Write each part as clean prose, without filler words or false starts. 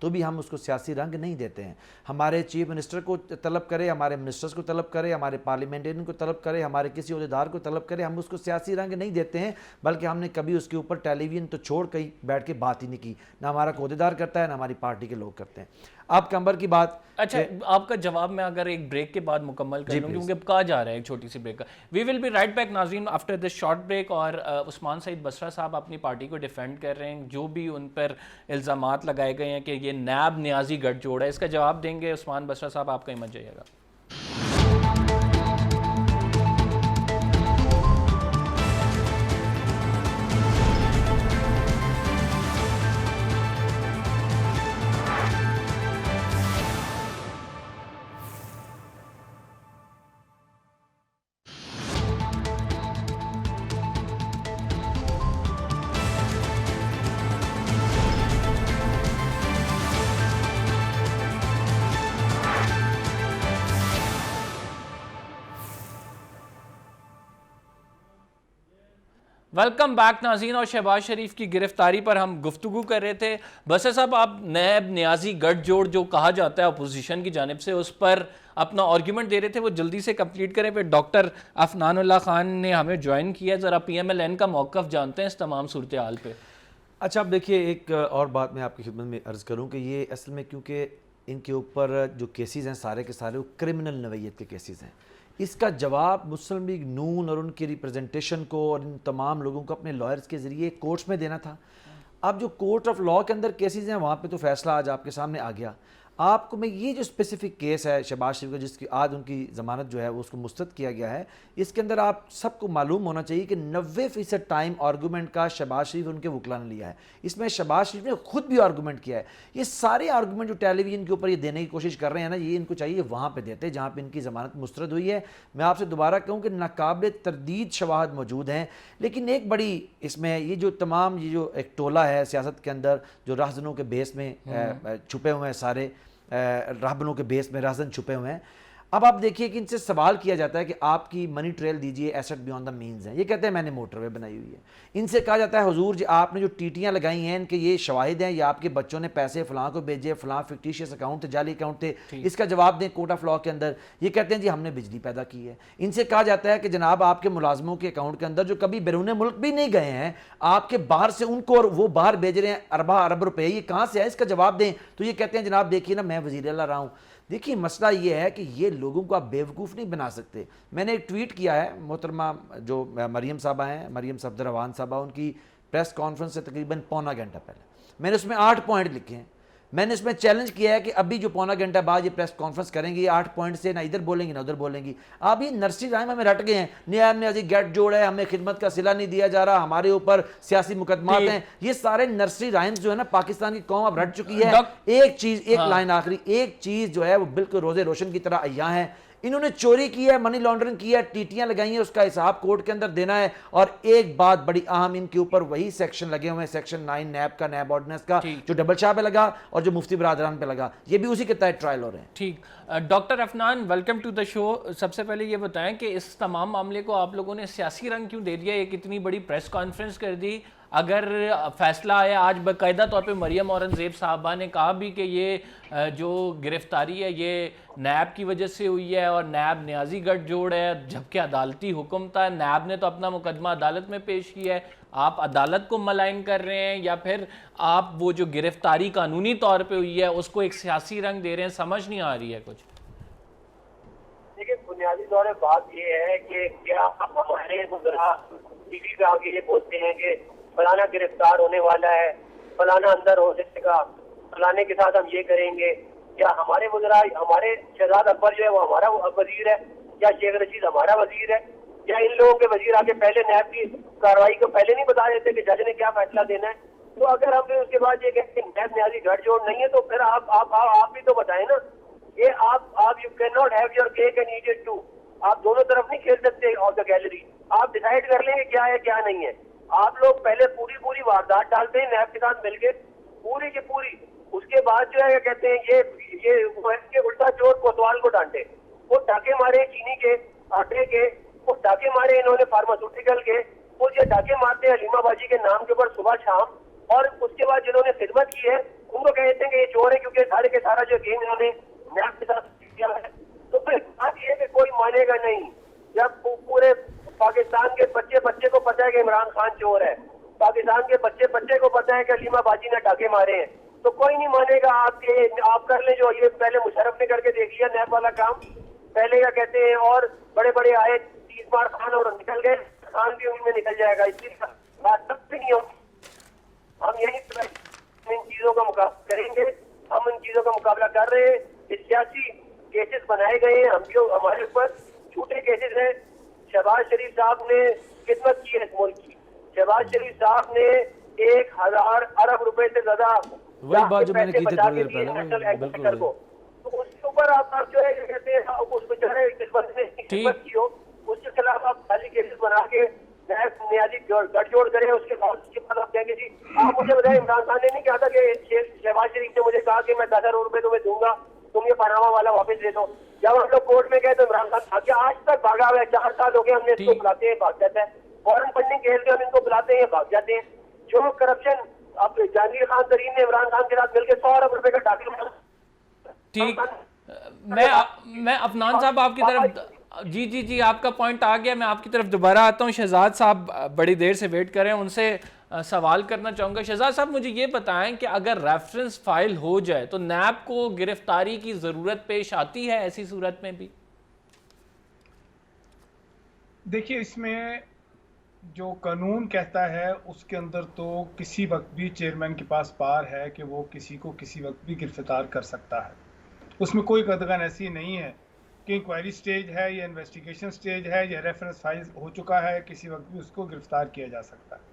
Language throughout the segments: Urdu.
تو بھی ہم اس کو سیاسی رنگ نہیں دیتے ہیں. ہمارے چیف منسٹر کو طلب کرے, ہمارے منسٹرز کو طلب کرے, ہمارے پارلیمنٹرین کو طلب کرے, ہمارے کسی عہدیدار کو طلب کرے, ہم اس کو سیاسی رنگ نہیں دیتے ہیں, بلکہ ہم نے کبھی اس کے اوپر ٹیلی ویژن تو چھوڑ کہیں بیٹھ کے بات ہی نہیں کی. نہ ہمارا عہدیدار کرتا ہے, نہ ہماری پارٹی کے لوگ کرتے ہیں. آپ کمبر کی بات. اچھا, آپ کا جواب میں اگر ایک بریک کے بعد مکمل کر لوں, کیونکہ اب کہا جا رہا ہے ایک چھوٹی سی بریک کا. وی ول بی رائٹ بیک ناظرین آفٹر دس شارٹ بریک. اور عثمان سعید بصرہ صاحب اپنی پارٹی کو ڈیفینڈ کر رہے ہیں, جو بھی ان پر الزامات لگائے گئے ہیں کہ یہ نیب نیازی گٹھ جوڑ ہے, اس کا جواب دیں گے عثمان بصرہ صاحب. آپ کہیں مت جائیے گا. ویلکم بیک ناظرین. اور شہباز شریف کی گرفتاری پر ہم گفتگو کر رہے تھے. بصرہ صاحب, آپ نیب نیازی گٹھ جوڑ جو کہا جاتا ہے اپوزیشن کی جانب سے, اس پر اپنا آرگیومنٹ دے رہے تھے, وہ جلدی سے کمپلیٹ کریں. پھر ڈاکٹر عفنان اللہ خان نے ہمیں جوائن کیا, ذرا پی ایم ایل این کا موقف جانتے ہیں اس تمام صورتحال پہ. اچھا, اب دیکھیے ایک اور بات میں آپ کی خدمت میں عرض کروں کہ یہ اصل میں کیونکہ ان کے اوپر جو کیسز ہیں سارے کے سارے وہ کرمنل نوعیت کے کیسز ہیں. اس کا جواب مسلم لیگ نون اور ان کی ریپرزنٹیشن کو اور ان تمام لوگوں کو اپنے لائرز کے ذریعے کورٹس میں دینا تھا. اب جو کورٹ آف لاء کے اندر کیسز ہیں وہاں پہ تو فیصلہ آج آپ کے سامنے آ گیا. آپ کو میں یہ جو اسپیسیفک کیس ہے شہباز شریف کا, جس کی آج ان کی ضمانت جو ہے وہ اس کو مسترد کیا گیا ہے, اس کے اندر آپ سب کو معلوم ہونا چاہیے کہ 90% ٹائم آرگومنٹ کا شہباز شریف ان کے وکلا نے لیا ہے. اس میں شہباز شریف نے خود بھی آرگومنٹ کیا ہے. یہ سارے آرگومنٹ جو ٹیلی ویژن کے اوپر یہ دینے کی کوشش کر رہے ہیں نا, یہ ان کو چاہیے وہاں پہ دیتے جہاں پہ ان کی ضمانت مسترد ہوئی ہے. میں آپ سے دوبارہ کہوں کہ ناقابل تردید شواہد موجود ہیں, لیکن ایک بڑی اس میں یہ جو تمام یہ جو ایک ٹولہ ہے سیاست کے اندر جو راہزنوں کے بیس میں چھپے ہوئے ہیں, سارے راہبنوں کے بیس میں راہزن چھپے ہوئے ہیں. اب آپ دیکھیے کہ ان سے سوال کیا جاتا ہے کہ آپ کی منی ٹریل دیجئے, ایسٹ بیونڈ دا مینز ہیں. یہ کہتے ہیں میں نے موٹر وے بنائی ہوئی ہے. ان سے کہا جاتا ہے حضور جی آپ نے جو ٹیٹیاں لگائی ہیں ان کے یہ شواہد ہیں, یا آپ کے بچوں نے پیسے فلاں کو بھیجے, فلاں فکٹیشیس اکاؤنٹ تھے, جعلی اکاؤنٹ تھے, اس کا جواب دیں کورٹ آف لاء کے اندر. یہ کہتے ہیں جی ہم نے بجلی پیدا کی ہے. ان سے کہا جاتا ہے کہ جناب آپ کے ملازموں کے اکاؤنٹ کے اندر جو کبھی بیرون ملک بھی نہیں گئے ہیں, آپ کے باہر سے ان کو اور وہ باہر بھیج رہے ہیں ارب روپے, یہ کہاں سے ہے, اس کا جواب دیں. تو یہ کہتے ہیں جناب دیکھیے نا میں وزیر اعلیٰ رہا ہوں. دیکھیے مسئلہ یہ ہے کہ یہ لوگوں کو آپ بیوقوف نہیں بنا سکتے. میں نے ایک ٹویٹ کیا ہے, محترمہ جو مریم صاحبہ ہیں, مریم صفدر روان صاحبہ, ان کی پریس کانفرنس سے تقریباً پونا گھنٹہ پہلے میں نے اس میں 8 پوائنٹ لکھے ہیں. میں نے اس میں چیلنج کیا ہے کہ ابھی جو پونا گھنٹہ بعد یہ پریس کانفرنس کریں گے, یہ 8 پوائنٹ سے نہ ادھر بولیں گی نہ ادھر بولیں گی. آپ یہ نرسری رائم ہمیں رٹ گئے ہیں, نیب نیازی گٹھ جوڑ ہے, ہمیں خدمت کا صلہ نہیں دیا جا رہا, ہمارے اوپر سیاسی مقدمات ہیں. یہ سارے نرسری رائمز جو ہے نا پاکستان کی قوم اب رٹ چکی ہے. ایک چیز, ایک لائن آخری, ایک چیز جو ہے وہ بالکل روزے روشن کی طرح عیاں ہے. انہوں نے چوری کی ہے, منی لانڈرنگ کی ہے, ٹیٹیاں لگائی ہیں, اس کا حساب کورٹ کے اندر دینا ہے. اور ایک بات بڑی اہم, ان کے اوپر وہی سیکشن لگے ہوئے ہیں, سیکشن 9 نیب کا, نیب آرڈیننس کا, جو ڈبل شاہ پہ لگا اور جو مفتی برادران پہ لگا, یہ بھی اسی کے تحت ٹرائل ہو رہے ہیں. ٹھیک. Doctor Afnan, welcome to the show. سب سے پہلے یہ بتائیں کہ اس تمام معاملے کو آپ لوگوں نے سیاسی رنگ کیوں دے دیا, ایک اتنی بڑی پریس کانفرنس کر دی. اگر فیصلہ آیا آج باقاعدہ طور پہ مریم اورنگزیب صاحبہ نے کہا بھی کہ یہ جو گرفتاری ہے یہ نیب کی وجہ سے ہوئی ہے اور نیب نیازی گٹھ جوڑ ہے, جبکہ عدالتی حکم تھا, نیب نے تو اپنا مقدمہ عدالت میں پیش کیا ہے. آپ عدالت کو ملائن کر رہے ہیں یا پھر آپ وہ جو گرفتاری قانونی طور پہ ہوئی ہے اس کو ایک سیاسی رنگ دے رہے ہیں, سمجھ نہیں آ رہی ہے کچھ. دیکھیں بنیادی طور پر بات یہ ہے کہ کیا ہمارے وزراء ٹی وی پہ آگے یہ بولتے ہیں کہ فلانا گرفتار ہونے والا ہے, فلانا اندر ہو جائے گا, فلانے کے ساتھ ہم یہ کریں گے. کیا ہمارے وزراء, ہمارے شہزاد اکبر جو ہے وہ ہمارا وزیر ہے, یا شیخ رشید ہمارا وزیر ہے, یا ان لوگوں کے وزیر آگے پہلے نیب کی کارروائی کو پہلے نہیں بتا دیتے کہ جج نے کیا فیصلہ دینا ہے؟ تو اگر ہم اس کے بعد یہ کہتے ہیں نیب نیازی گٹھ جوڑ نہیں ہے تو پھر آپ بھی تو بتائیں نا. یہ آپ you can not have your cake and eat it too. آپ دونوں طرف نہیں کھیل سکتے آف دا گیلری. آپ ڈیسائیڈ کر لیں کہ کیا ہے کیا نہیں ہے. آپ لوگ پہلے پوری واردات ڈالتے ہیں نیب کے ساتھ مل کے, پوری کی پوری. اس کے بعد جو ہے کہتے ہیں یہ الٹا چور کوتوال کو ڈانٹے. وہ ڈاکے مارے چینی کے, آٹے کے, وہ ڈاکے مارے انہوں نے فارماسیوٹیکل کے, وہ یہ ڈاکے مارتے ہیں حلیمہ باجی کے نام کے اوپر صبح شام. اور اس کے بعد جنہوں نے خدمت کی ہے ان کو کہتے ہیں کہ یہ چور ہے کیونکہ سارے کے سارا جو گیم انہوں نے نیب کے ساتھ کیا ہے. تو پھر بات یہ ہے کہ کوئی مانے گا نہیں. جب پورے پاکستان کے بچے کو پتا ہے کہ عمران خان چور ہے, پاکستان کے بچے کو پتا ہے کہ علیمہ باجی نے ڈاکے مارے ہیں, تو کوئی نہیں مانے گا. آپ کر لیں جو یہ پہلے مشرف نے کر کے دیکھ لیا نیب والا کام, پہلے کیا کہتے ہیں, اور بڑے بڑے آئے 30 بار خان اور نکل گئے, خان بھی ان میں نکل جائے گا. اس لیے بات تب بھی نہیں ہوگی. ہم یہی ان چیزوں کا مقابلہ کریں گے. ہم ان چیزوں کا مقابلہ کر رہے ہیں. یہ سیاسی کیسز بنائے گئے ہیں, ہم جو ہمارے اوپر جھوٹے کیسز ہیں. شہباز شریف صاحب نے خدمت کی ہے اس ملک کی. شہباز شریف صاحب نے 1000 ارب روپے سے زیادہ وہی بات جو میں نے کی تھی تھوڑی دیر پہلے, بالکل. تو اس کے اوپر آپ جو ہے کہتے ہیں اس بیچارے اس بندے نے خدمت کی ہو, اس کے خلاف آپ خالی کیسز بنا کے نیازی گٹھ جوڑ کریں. اس کے بعد آپ کہیں گے جی آپ مجھے بتائیں, عمران خان نے نہیں کہا تھا کہ شہباز شریف نے مجھے کہا کہ میں 10,000 روپے تمہیں دوں گا, تم یہ پاناما والا واپس دے دو. جب ہم لوگ کورٹ میں گئے تو عمران خان بھاگ گیا. آج تک بھاگا ہوا ہے, 4 سال ہو گئے ہم نے اس کو بلاتے ہیں بھاگ جاتا ہے. فورن فنڈنگ کھیل کے ہم ان کو بلاتے ہیں بھاگ جاتے ہیں. جو کرپشن اب جہانگیر خان ترین نے عمران خان کے ساتھ مل کے 100 ارب روپے کا ڈاکہ مارا. ٹھیک, میں عفنان صاحب آپ کی طرف, جی آپ کا پوائنٹ آ گیا. میں آپ کی طرف دوبارہ آتا ہوں. شہزاد صاحب بڑی دیر سے ویٹ کر رہے ہیں, ان سے سوال کرنا چاہوں گا. شہزاد صاحب مجھے یہ بتائیں کہ اگر ریفرنس فائل ہو جائے تو نیب کو گرفتاری کی ضرورت پیش آتی ہے ایسی صورت میں بھی؟ دیکھیے اس میں جو قانون کہتا ہے اس کے اندر تو کسی وقت بھی چیئرمین کے پاس پار ہے کہ وہ کسی کو کسی وقت بھی گرفتار کر سکتا ہے. اس میں کوئی قدغن ایسی نہیں ہے کہ انکوائری سٹیج ہے یا انویسٹیگیشن سٹیج ہے یا ریفرنس فائل ہو چکا ہے, کسی وقت بھی اس کو گرفتار کیا جا سکتا ہے.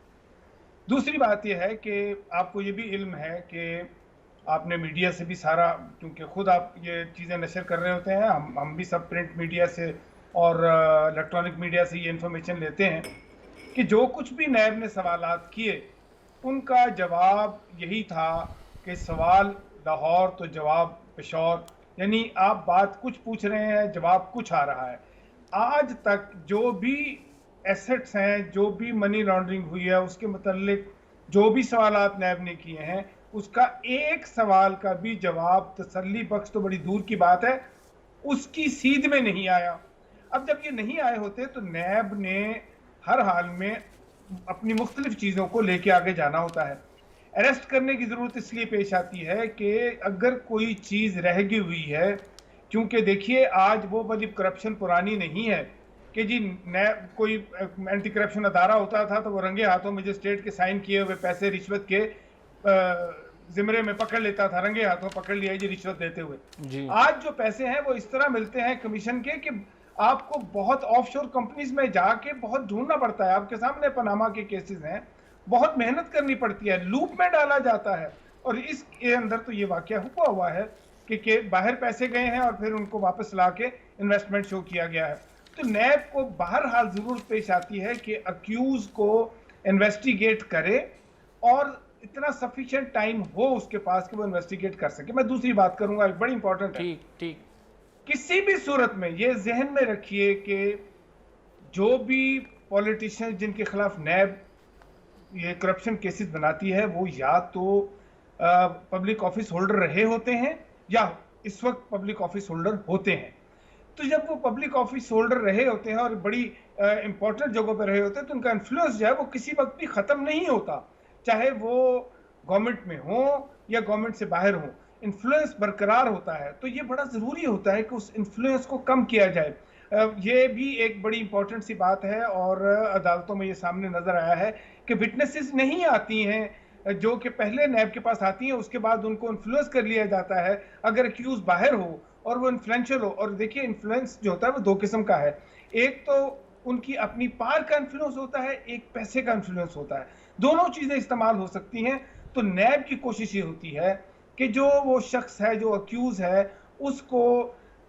دوسری بات یہ ہے کہ آپ کو یہ بھی علم ہے کہ آپ نے میڈیا سے بھی سارا, کیونکہ خود آپ یہ چیزیں نشر کر رہے ہوتے ہیں, ہم بھی سب پرنٹ میڈیا سے اور الیکٹرانک میڈیا سے یہ انفارمیشن لیتے ہیں کہ جو کچھ بھی نیب نے سوالات کیے ان کا جواب یہی تھا کہ سوال لاہور تو جواب پشاور, یعنی آپ بات کچھ پوچھ رہے ہیں جواب کچھ آ رہا ہے. آج تک جو بھی ایسٹس ہیں, جو بھی منی لانڈرنگ ہوئی ہے, اس کے متعلق جو بھی سوالات نیب نے کیے ہیں, اس کا ایک سوال کا بھی جواب تسلی بخش تو بڑی دور کی بات ہے اس کی سیدھ میں نہیں آیا. اب جب یہ نہیں آئے ہوتے تو نیب نے ہر حال میں اپنی مختلف چیزوں کو لے کے آگے جانا ہوتا ہے. اریسٹ کرنے کی ضرورت اس لیے پیش آتی ہے کہ اگر کوئی چیز رہ گئی ہوئی ہے, کیونکہ دیکھیے آج وہ والی کرپشن پرانی نہیں ہے کہ جی کوئی اینٹی کرپشن ادارہ ہوتا تھا تو وہ رنگے ہاتھوں مجسٹریٹ کے سائن کیے ہوئے پیسے رشوت کے زمرے میں پکڑ لیتا تھا, رنگے ہاتھوں پکڑ لیا جی رشوت دیتے ہوئے. آج جو پیسے ہیں وہ اس طرح ملتے ہیں کمیشن کے کہ آپ کو بہت آف شور کمپنیز میں جا کے بہت ڈھونڈنا پڑتا ہے. آپ کے سامنے پاناما کے کیسز ہیں, بہت محنت کرنی پڑتی ہے, لوپ میں ڈالا جاتا ہے. اور اس کے اندر تو یہ واقعہ ہوا ہے کہ باہر پیسے گئے ہیں اور پھر ان کو واپس لا کے انویسٹمنٹ شو کیا گیا ہے. تو نیب کو بہرحال ضرورت پیش آتی ہے کہ اکیوز کو انویسٹیگیٹ کرے اور اتنا سفیشینٹ ٹائم ہو اس کے پاس کہ وہ انویسٹیگیٹ کر سکے. میں دوسری بات کروں گا, بڑی امپورٹنٹ ہے. کسی بھی صورت میں یہ ذہن میں رکھیے کہ جو بھی پولیٹیشین جن کے خلاف نیب یہ کرپشن کیسز بناتی ہے وہ یا تو پبلک آفس ہولڈر رہے ہوتے ہیں یا اس وقت پبلک آفس ہولڈر ہوتے ہیں. تو جب وہ پبلک آفس ہولڈر رہے ہوتے ہیں اور بڑی امپورٹنٹ جگہوں پہ رہے ہوتے ہیں تو ان کا انفلوئنس جو ہے وہ کسی وقت بھی ختم نہیں ہوتا, چاہے وہ گورنمنٹ میں ہوں یا گورنمنٹ سے باہر ہوں, انفلوئنس برقرار ہوتا ہے. تو یہ بڑا ضروری ہوتا ہے کہ اس انفلوئنس کو کم کیا جائے. یہ بھی ایک بڑی امپورٹنٹ سی بات ہے اور عدالتوں میں یہ سامنے نظر آیا ہے کہ وٹنسز نہیں آتی ہیں جو کہ پہلے نیب کے پاس آتی ہیں, اس کے بعد ان کو انفلوئنس کر لیا جاتا ہے اگر ایکیوز باہر ہو اور وہ انفلوئنشل ہو. اور دیکھیے انفلوئنس جو ہوتا ہے وہ 2 قسم کا ہے, ایک تو ان کی اپنی پار کا انفلوئنس ہوتا ہے, ایک پیسے کا انفلوئنس ہوتا ہے. دونوں چیزیں استعمال ہو سکتی ہیں. تو نیب کی کوشش یہ ہوتی ہے کہ جو وہ شخص ہے جو اکیوز ہے اس کو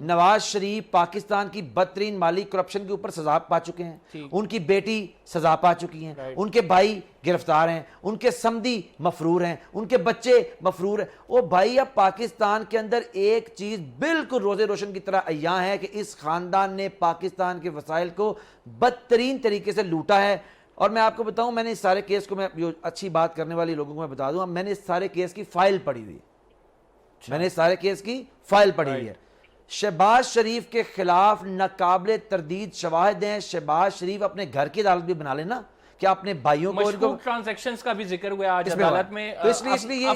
نواز شریف پاکستان کی بدترین مالی کرپشن کے اوپر سزا پا چکے ہیں, ان کی بیٹی سزا پا چکی ہیں, ان کے بھائی گرفتار ہیں, ان کے سمدی مفرور ہیں, ان کے بچے مفرور ہیں. وہ بھائی اب پاکستان کے اندر ایک چیز بالکل روزے روشن کی طرح عیاں ہے کہ اس خاندان نے پاکستان کے وسائل کو بدترین طریقے سے لوٹا ہے. اور میں آپ کو بتاؤں, میں نے اس سارے کیس کو, میں جو اچھی بات کرنے والی لوگوں کو میں بتا دوں, میں نے اس سارے کیس کی فائل پڑھی ہوئی ہے, میں نے اس سارے کیس کی فائل پڑھی ہوئی ہے. شہباز شریف کے خلاف ناقابل تردید شواہد ہیں. شہباز شریف اپنے گھر کی عدالت بھی بنا لینا, کیا اپنے بھائیوں کو مشکوک ٹرانزیکشنز کا بھی ذکر ہوا آج عدالت میں. اس لیے یہ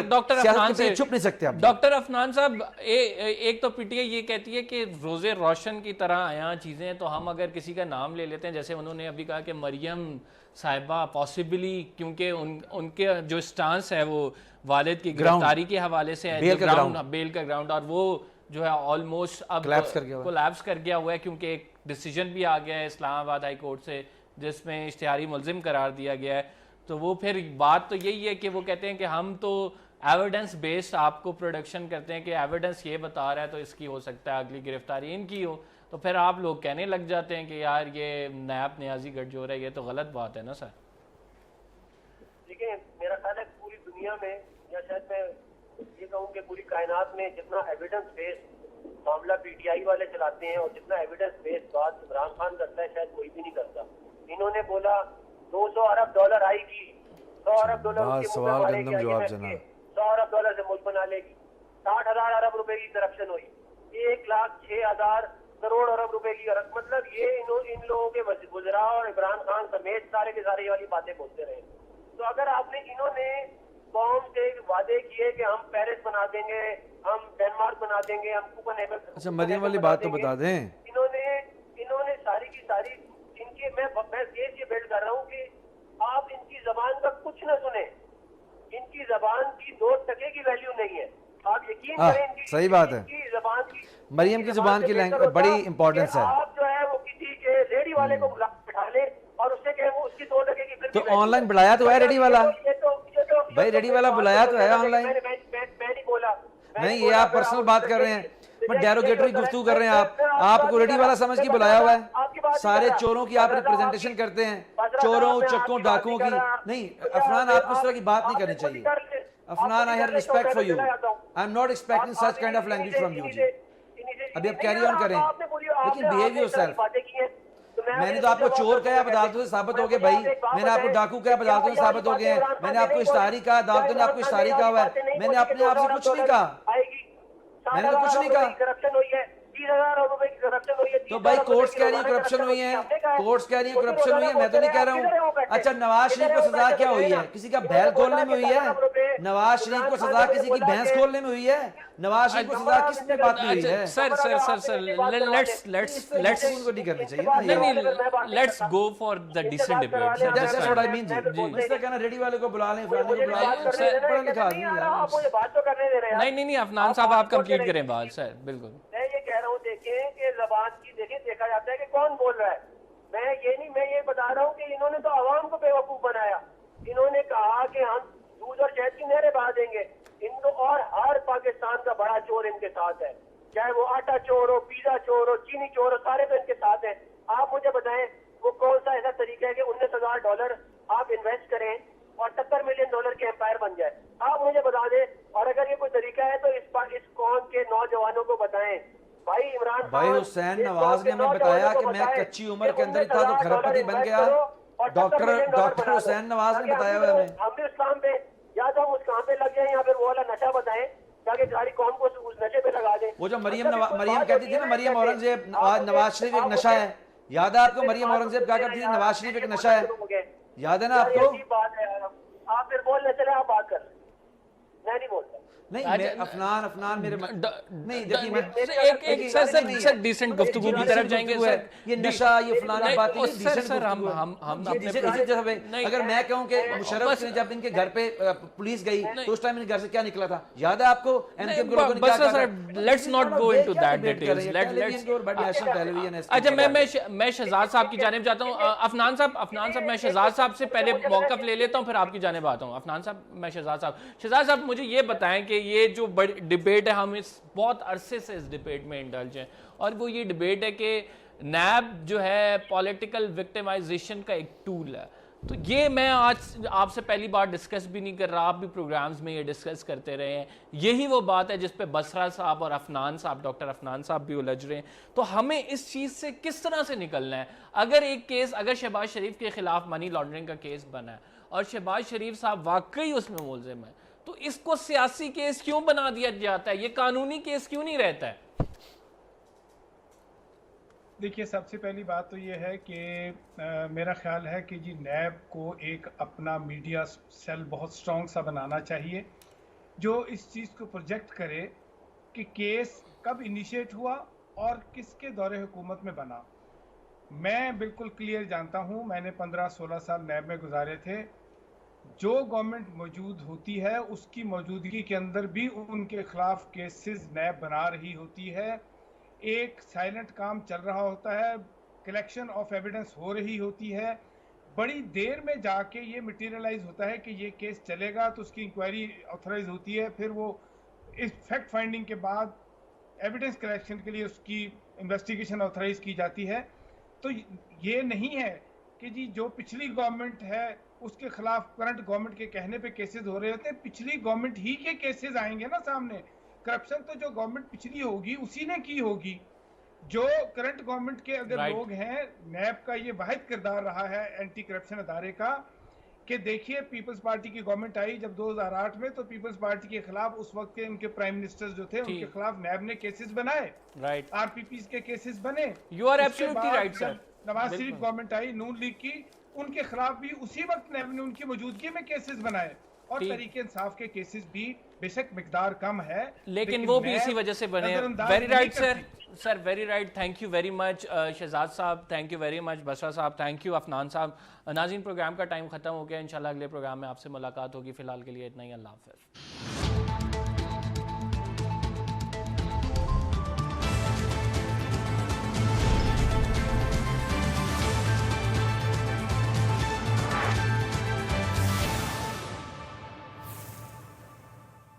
ڈاکٹر چھپ نہیں سکتے. ڈاکٹر افنان صاحب, ایک تو پی ٹی آئی یہ کہتی ہے کہ روزے روشن کی طرح آیا چیزیں, تو ہم اگر کسی کا نام لے لیتے ہیں, جیسے انہوں نے ابھی کہا کہ مریم صاحبہ پاسبلی, کیونکہ ان کے جو سٹانس ہے وہ والد کی گرفتاری کے حوالے سے ہے, بیل کا گراؤنڈ, اور وہ جو ہے آلموسٹ اب کولیپس کر گیا ہوا ہے, کیونکہ ایک ڈیسیجن بھی آ گیا ہے اسلام آباد ہائی کورٹ سے جس میں اشتہاری ملزم قرار دیا گیا ہے. تو وہ پھر بات تو یہی ہے کہ وہ کہتے ہیں کہ ہم تو ایویڈنس بیسڈ آپ کو پروڈکشن کرتے ہیں کہ ایویڈنس یہ بتا رہا ہے تو اس کی ہو سکتا ہے اگلی گرفتاری ان کی ہو, تو پھر آپ لوگ کہنے لگ جاتے ہیں کہ یار یہ نیب نیازی گٹھ جو رہا ہے, یہ تو غلط بات ہے نا سر. دیکھیں میرا خیال ہے پوری دنیا میں, یا شاید میں یہ کہوں کہ پوری کائنات میں, جتنا ایویڈنس بیسڈ معاملہ پی ٹی آئی والے چلاتے ہیں اور جتنا ایویڈنس بیسڈ بات عمران خان کرتا ہے شاید کوئی بھی نہیں کرتا. انہوں نے بولا 200 ارب ڈالر آئے گی, 100 ارب ڈالر $100 ارب سے ملک بنا لے گی, 60,000 ارب روپے کی کرپشن ہوئی, 1,06,000 کروڑ ارب روپے کی, مطلب یہ ان لوگوں کے وزراء اور عمران خان سمیت سارے کے سارے یہ والی باتیں بولتے رہے. تو اگر آپ نے, انہوں نے قوم سے وعدے کیے کہ ہم پیرس بنا دیں گے, ہم ڈنمارک بنا دیں گے, ہم کوپن, اچھا مریم والی بات تو بتا دیں, انہوں نے ساری کی ساری ان کی, میں یہ بیلڈ کر رہا ہوں کہ آپ ان کی زبان کا کچھ نہ سنیں, ان کی زبان کی 2% کی ویلیو نہیں ہے. آپ یقین کریں, صحیح بات ہے, زبان کی, مریم کی زبان کی بڑی امپورٹنس ہے. آپ جو ہے وہ کسی کے ریڈی والے کو بٹھا لیں اور اس سے کہ وہ اس کی 2% کی, تو آن لائن بلایا تو ہے ریڈی والا, بھائی ریڈی والا بلایا تو ہے آن لائن. میں نہیں بولا, نہیں یہ آپ پرسنل بات کر رہے ہیں, ڈیروگیٹری گفتگو کر رہے ہیں آپ کو ریڈی والا سمجھ کے بلایا ہوا ہے. سارے چوروں کی آپ ریپریزنٹیشن کرتے ہیں, چوروں چکوں ڈاکوں کی. نہیں عفنان, آپ کو اس طرح کی بات نہیں کرنی چاہیے. Afnan, I have respect for you. I am not expecting such kind of language from you. ابھی آپ کیری آن کریں, لیکن behave yourself. میں نے تو آپ کو چور کہا, عدالتوں سے ثابت ہو گئے بھائی. میں نے آپ کو ڈاکو کہا, عدالتوں سے ثابت ہو گئے ہیں. میں نے آپ کو اشتہاری کہا, عدالتوں نے آپ کو اشتہاری کہا ہوا ہے. میں نے اپنے آپ سے کچھ نہیں کہا, میں نے تو کچھ نہیں کہا. تو بھائی کورٹس کہہ رہی ہیں کرپشن ہوئی ہے, کورٹس کہہ رہی ہیں کرپشن ہوئی ہے, میں تو نہیں کہہ رہا ہوں. اچھا نواز شریف کو سزا کیا ہوئی ہے؟ کسی کا بیل کھولنے میں ہوئی ہے؟ نواز شریف کو سزا کسی کی بھینس کھولنے میں ہوئی ہے؟ نواز شریف کو سزا کس نے بات میں ہوئی ہے؟ سر ان کو نہیں کرنی چاہیے. Let's go for the decent debate. That's what I mean جی. اس طرح کہنا ریڈی والے کو بلا لیں, فلانے کو بلا لیں, پڑھا لکھا آدمی ہے. نہیں افنان صاحب آپ کمپلیٹ کریں بات. سر بالکل میں یہ کہہ رہا ہوں, دیکھیں کہ زبان کی دیکھا جاتا ہے کہ کون بول رہا ہے. میں یہ بتا رہا ہوں کہ انہوں نے تو عوام کو بیوقوف بنایا. انہوں نے کہا کہ ہم دودھ اور شہد کی نہریں بہا دیں گے. ان کو, اور ہر پاکستان کا بڑا چور ان کے ساتھ ہے, چاہے وہ آٹا چور ہو, پیزا چور ہو, چینی چور ہو, سارے تو ان کے ساتھ ہیں. آپ مجھے بتائیں وہ کون سا ایسا طریقہ ہے کہ $19,000 آپ انویسٹ کریں اور $70 ملین کے امپائر بن جائے؟ آپ مجھے بتا دیں. اور اگر یہ کوئی طریقہ ہے تو اس قوم کے نوجوانوں کو بتائیں. بھائی حسین نواز نے ہمیں بتایا کہ میں کچی عمر کے اندر تھا تو کھربپتی بن گیا. ڈاکٹر حسین نواز نے بتایا ہوا ہمیں. ہم بھی اس کام پہ, یا تو ہم اس کام پہ لگ جائیں یا پھر وہ والا نشہ بتائیں تاکہ ساری قوم کو اس نشے پہ لگا دیں. وہ جو مریم کہتی تھی نا, مریم اورنگزیب, نواز شریف ایک نشہ ہے. یاد ہے آپ کو مریم اورنگزیب کیا کرتی تھی؟ نواز شریف ایک نشہ ہے, یاد ہے نا آپ کو؟ آپ پھر بولنے چلے, آپ بات کر لیں, میں نہیں بولتا. نہیں افنان میرے نہیں دیکھیے سر ڈیسنٹ گفتگو کی طرف جائیں گے. یہ نشہ, یہ فلانا باتیں, اگر میں کہوں کہ مشرف نے جب ان کے گھر پہ پولیس گئی تو اس ٹائم ان کے گھر سے کیا نکلا تھا یاد ہے آپ کو؟ Let's not go into that details. اچھا میں شہزاد صاحب کی جانب جاتا ہوں. افنان صاحب میں شہزاد صاحب سے پہلے موقف لے لیتا ہوں, پھر آپ کی جانب آتا ہوں. افنان صاحب, میں شہزاد صاحب مجھے یہ بتائیں کہ کہ یہ جو بڑی ڈیبیٹ ہے، ہم اس بہت عرصے سے اس ڈیبیٹ میں انڈلج ہیں، اور وہ یہ ڈیبیٹ ہے کہ نیب جو ہے پولیٹیکل وکٹمائزیشن کا ایک ٹول ہے. تو یہ میں آج آپ سے پہلی بار ڈسکس بھی نہیں کر رہا، آپ بھی پروگرامز میں یہ ڈسکس کرتے رہے ہیں. یہی وہ بات ہے جس پہ بسرا صاحب اور افنان صاحب، ڈاکٹر افنان صاحب بھی الجھ رہے ہیں. تو ہمیں اس چیز سے کس طرح سے نکلنا ہے؟ اگر ایک کیس، اگر شہباز شریف کے خلاف منی لانڈرنگ کا کیس بنا ہے اور شہباز شریف صاحب واقعی اس میں ملزم ہے، تو اس کو سیاسی کیس کیوں بنا دیا جاتا ہے؟ یہ قانونی کیس کیوں نہیں رہتا ہے؟ دیکھیے، سب سے پہلی بات تو یہ ہے کہ میرا خیال ہے کہ جی نیب کو ایک اپنا میڈیا سیل بہت سٹرونگ سا بنانا چاہیے، جو اس چیز کو پروجیکٹ کرے کہ کیس کب انیشیٹ ہوا اور کس کے دور حکومت میں بنا. میں بالکل کلیئر جانتا ہوں، میں نے 15-16 سال نیب میں گزارے تھے. جو گورنمنٹ موجود ہوتی ہے اس کی موجودگی کے اندر بھی ان کے خلاف کیسز نیب بنا رہی ہوتی ہے. ایک سائلنٹ کام چل رہا ہوتا ہے، کلیکشن آف ایویڈنس ہو رہی ہوتی ہے. بڑی دیر میں جا کے یہ مٹیریلائز ہوتا ہے کہ یہ کیس چلے گا، تو اس کی انکوائری آتھرائز ہوتی ہے. پھر وہ اس فیکٹ فائنڈنگ کے بعد ایویڈنس کلیکشن کے لیے اس کی انویسٹیگیشن آتھرائز کی جاتی ہے. تو یہ نہیں ہے کہ جی جو پچھلی گورنمنٹ ہے اس کے خلاف کرنٹ گورنمنٹ کے کہنے پہ کیسز ہو رہے ہوتے ہیں. پچھلی گورنمنٹ ہی کے کیسز آئیں گے نا سامنے. کرپشن تو جو گورنمنٹ پچھلی ہوگی اسی نے کی ہوگی. جو کرنٹ گورنمنٹ کے اگر لوگ ہیں، نیب کا یہ واحد کردار رہا ہے اینٹی کرپشن ادارے کا کہ دیکھیے پیپلز پارٹی کی گورنمنٹ آئی جب 2008 میں، تو پیپلز پارٹی کے خلاف اس وقت کے ان کے پرائم منسٹر جو تھے ان کے خلاف نیب نے کیسز بنائے، آر پی پیز کے کیسز بنے. You are absolutely right sir. Nawaz Sharif government آئی نون لیگ کی، ان کے خلاف بھی اسی وقت نیب نے ان کی موجودگی میں کیسز بنائے. اور تحریک انصاف کے کیسز بھی بے شک مقدار کم ہے لیکن وہ بھی اسی وجہ سے بنے. Very right sir, sir very right. Thank you very much Shahzad صاحب، تھینک یو ویری مچ بسرا صاحب، تھینک یو افنان صاحب. ناظرین، پروگرام کا ٹائم ختم ہو گیا. انشاءاللہ اگلے پروگرام میں آپ سے ملاقات ہوگی. فی الحال کے لیے اتنا ہی. اللہ حافظ.